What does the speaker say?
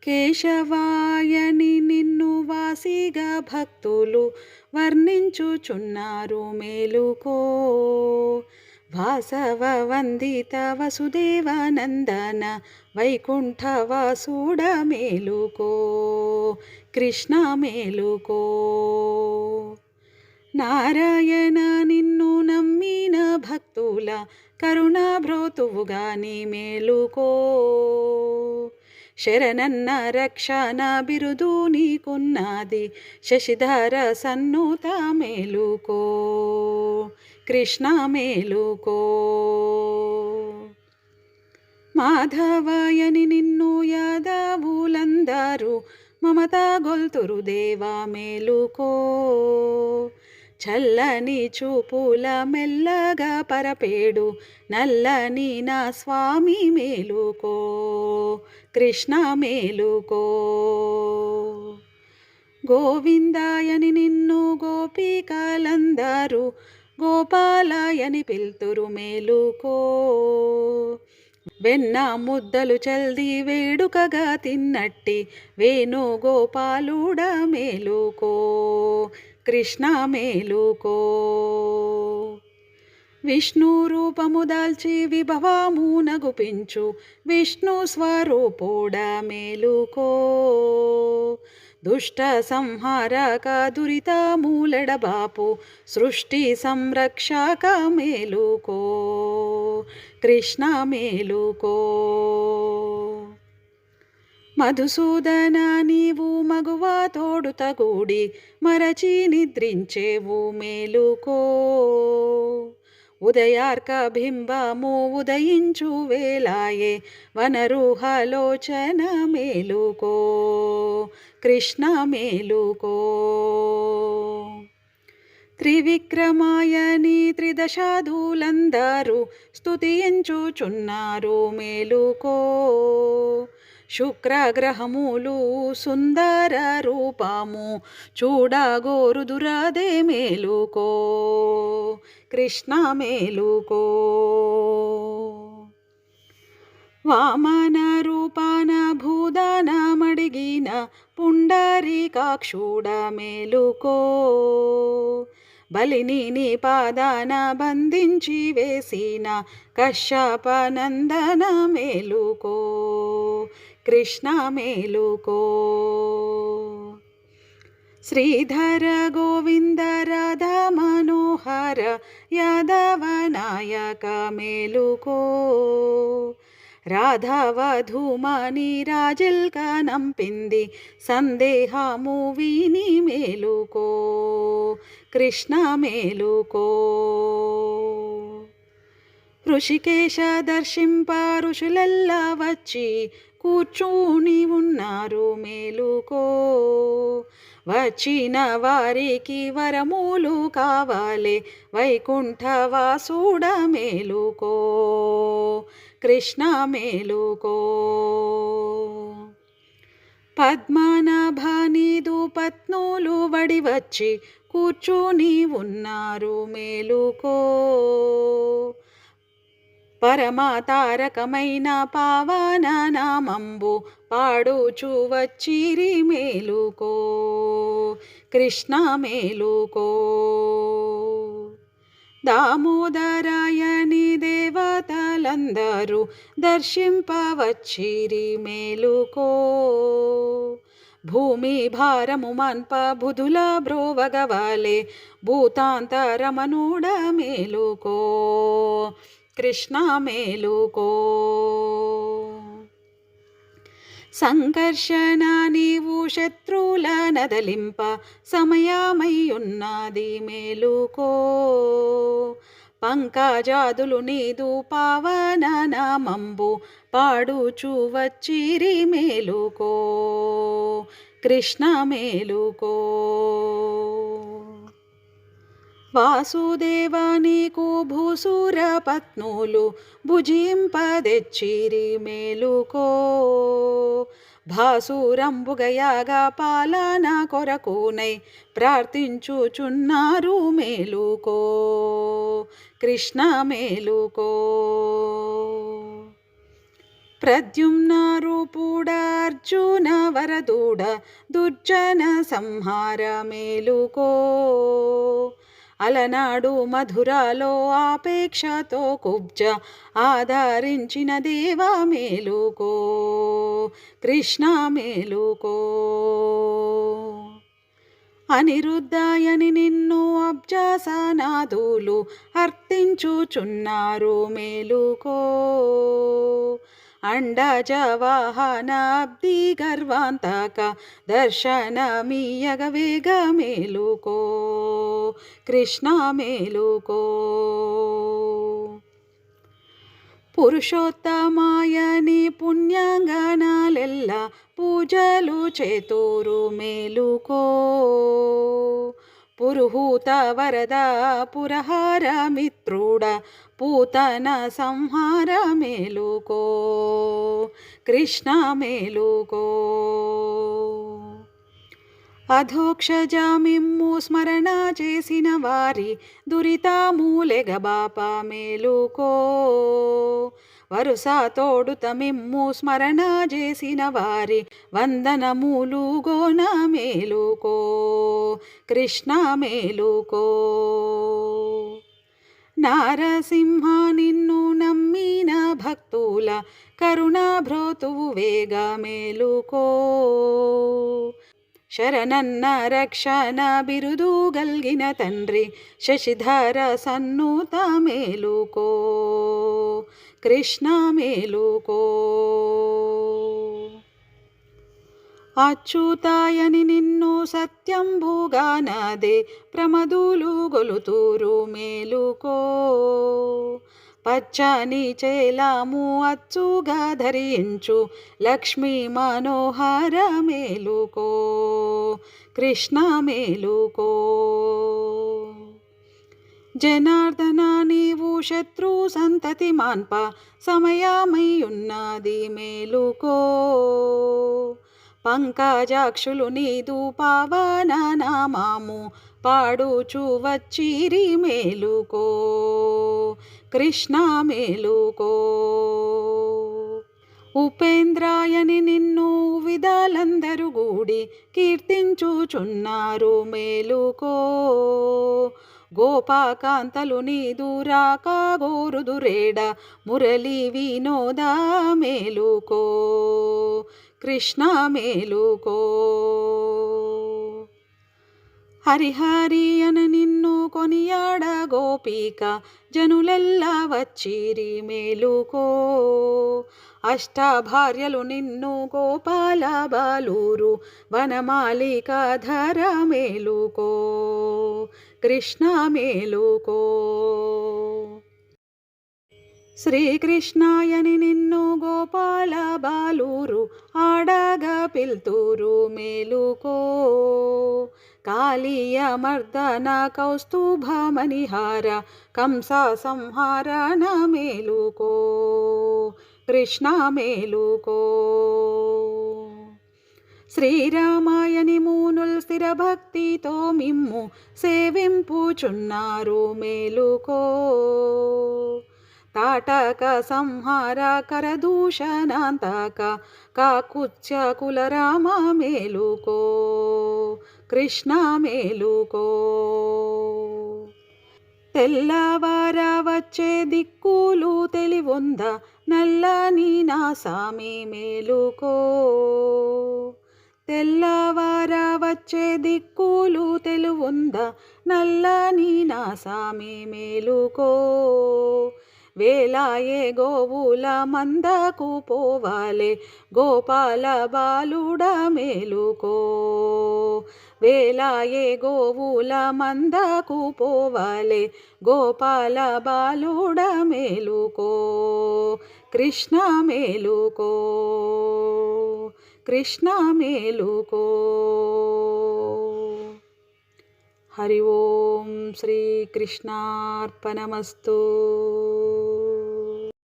కేశవాయని నిన్ను వాసిగా భక్తులు వర్ణించుచున్నారు మేలుకో. వాసవ వందిత వసుదేవనందన వైకుంఠవాసుడ మేలుకో. కృష్ణ మేలుకో. నారాయణ నిన్ను నమ్మిన భక్తుల కరుణాభ్రోతువుగాని మేలుకో. శరణన్న రక్షణ బిరుదు నీకున్నది శశిధర సన్నుత మేలుకో. కృష్ణ మేలుకో. మాధవయని నిన్ను యాదవులందరూ మమతా గొల్తురు దేవా మేలుకో. చల్లని చూపుల మెల్లగా పరపేడు నల్లని నా స్వామి మేలుకో. కృష్ణ మేలుకో. గోవిందాయని నిన్ను గోపికలందరూ గోపాలాయని పిల్తురు మేలుకో. వెన్న ముద్దలు చల్ది వేడుకగా తిన్నట్టి వేణుగోపాలుడ మేలుకో. కృష్ణ మేలుకో. విష్ణు రూపము దాల్చి విభవమున గుపించు విష్ణు స్వరూపుడ మేలుకో. దుష్ట సంహారక దురిత మూలడబాపు సృష్టి సంరక్షక మేలుకో. కృష్ణ మేలుకో. మధుసూదన నీవు మగువ తోడుతగూడి మరచి నిద్రించేవు మేలుకో. ఉదయార్క బింబము ఉదయించు వేలాయే వనరుహలోచన మేలుకో. కృష్ణ మేలుకో. త్రివిక్రమాయని త్రిదశాధులందరూ స్తుతించుచున్నారు మేలుకో. శుక్రగ్రహములు సుందర రూపము చూడగోరుదురదే మేలుకో. కృష్ణ మేలుకో. వామన రూపాన భూదాన మడిగిన పుండరీకాక్షుడ మేలుకో. బలిని నీ పాదాన బంధించి వేసిన కశ్యపనందన మేలుకో. కృష్ణ మేలుకో. శ్రీధర గోవింద రాధా మనోహర యాదవ నాయక మేలుకో. రాధావధూమని రాజిల్క నంపింది సందేహము విని మేలుకో. కృష్ణ మేలుకో. ఋషికేశ దర్శింప ఋషులెల్లా వచ్చి కూర్చుని ఉన్నారు మేలుకో. వచ్చిన వారికి వరములు కావాలే వైకుంఠవాసుడ మేలుకో. కృష్ణ మేలుకో. పద్మనాభానిదు పత్నులు వడి వచ్చి కూర్చుని ఉన్నారు మేలుకో. పరమతారకమైన పావన నామంబు పాడుచు వచ్చిరి మేలుకో. కృష్ణ మేలుకో. దామోదరాయని దేవతలందరూ దర్శింపవచ్చిరి మేలుకో. భూమి భారము మన్ప బుధుల బ్రోవగవాలే భూతాంతరమనుడ మేలుకో. కృష్ణ మేలుకో. సంకర్షణ నీవు శత్రుల నదలింప సమయమయ్యున్నది మేలుకో. పంకజాదులు నీదు పావన నామంబు పాడుచు వచ్చిరి మేలుకో. కృష్ణ మేలుకో. వాసుదేవ నీకు భూసుర పత్నులు భుజింపదెచ్చిరి మేలుకో. భాసురంబుగయాగా పాలన కొరకునై ప్రార్థించుచున్నారు మేలుకో. కృష్ణ మేలుకో. ప్రద్యుమ్న రూపుడ అర్జున వరదూడ దుర్జన సంహార మేలుకో. అలనాడు మధురాలో ఆపేక్షతో కుబ్జ ఆదరించిన దేవ మేలుకో. కృష్ణ మేలుకో. అనిరుద్ధాయని నిన్ను అబ్జాసనాదులు అర్థించుచున్నారు మేలుకో. అండజ వాహన అబ్ది గర్వాంతక దర్శనమీయగ వేగ మేలుకో. కృష్ణ మేలుకో. పురుషోత్తమాయని పుణ్యాంగనాలెల్ల పూజలు చేతూరు మేలుకో. పురుహూత వరద పురహార మిత్రుడ పూతన సంహార మేలుకో. కృష్ణ మేలుకో. అధోక్షజమిమ్ము స్మరణ చేసిన వారి దురితమూలెగబాప మేలుకో. వరుస తోడుత మిమ్ము స్మరణ చేసిన వారి వందనములు గోన మేలుకో. కృష్ణ మేలుకో. నారసింహ నిన్ను నమ్మిన భక్తుల కరుణా భ్రోతువు వేగ మేలుకో. శరణన్న రక్షణ బిరుదు గల్గిన తండ్రి శశిధర సన్నుత మేలుకో. కృష్ణ మేలుకో. అచ్యుతాయని నిన్ను సత్యంబుగానదే ప్రమదులు గొలుతూరు మేలుకో. పచ్చని చేలాము అచ్చుగా ధరించు లక్ష్మీ మనోహర మేలుకో. కృష్ణ మేలుకో. జనార్దన నీవు శత్రు సంతతి మాన్ప సమయమయ్యున్నది మేలుకో. పంకజాక్షులు నీదు పావన నామము పాడుచు వచ్చిరి మేలుకో. కృష్ణ మేలుకో. ఉపేంద్రాయని నిన్ను విధాలందరూ గూడి కీర్తించుచున్నారు మేలుకో. గోపాకాంతలు నీదు రాక గోరుదురేడ మురళి వినోద మేలుకో. కృష్ణ మేలుకో. హరిహరి అని నిన్ను కొనియాడ గోపిక జనులెల్లా వచ్చిరి మేలుకో. అష్టభార్యలు నిన్ను గోపాల బాలూరు వనమాలిక ధర మేలుకో. కృష్ణ మేలుకో. శ్రీకృష్ణాయని నిన్ను గోపాల బాలూరు ఆడగా పిల్తూరు మేలుకో. కాళీయ మర్దన కౌస్తుభ మణిహార కంస సంహారణ మేలుకో. కృష్ణ మేలుకో. శ్రీరామాయని మూనుల్ స్థిర భక్తితో మిమ్ము సేవింపుచున్నారు మేలుకో. తాటక సంహార కరదూషణాంతక కాకుత్స్య కులరామ మేలుకో. కృష్ణ మేలుకో. తెల్లవార వచ్చే దిక్కులు తెలివొంద నల్లని నా సామి మేలుకో. తెల్లవార వచ్చే దిక్కులు తెలువుంద నల్లని నా సామి మేలుకో. వేలాయే గోవుల మందకు పోవాలే గోపాల బాలుడ మేలుకో. వేలాయే గోవుల మందకు పోవాలే గోపాల బాలుడ మేలుకో. కృష్ణ మేలుకో. కృష్ణ మేలుకో. హరి ఓం శ్రీకృష్ణార్పణమస్తు.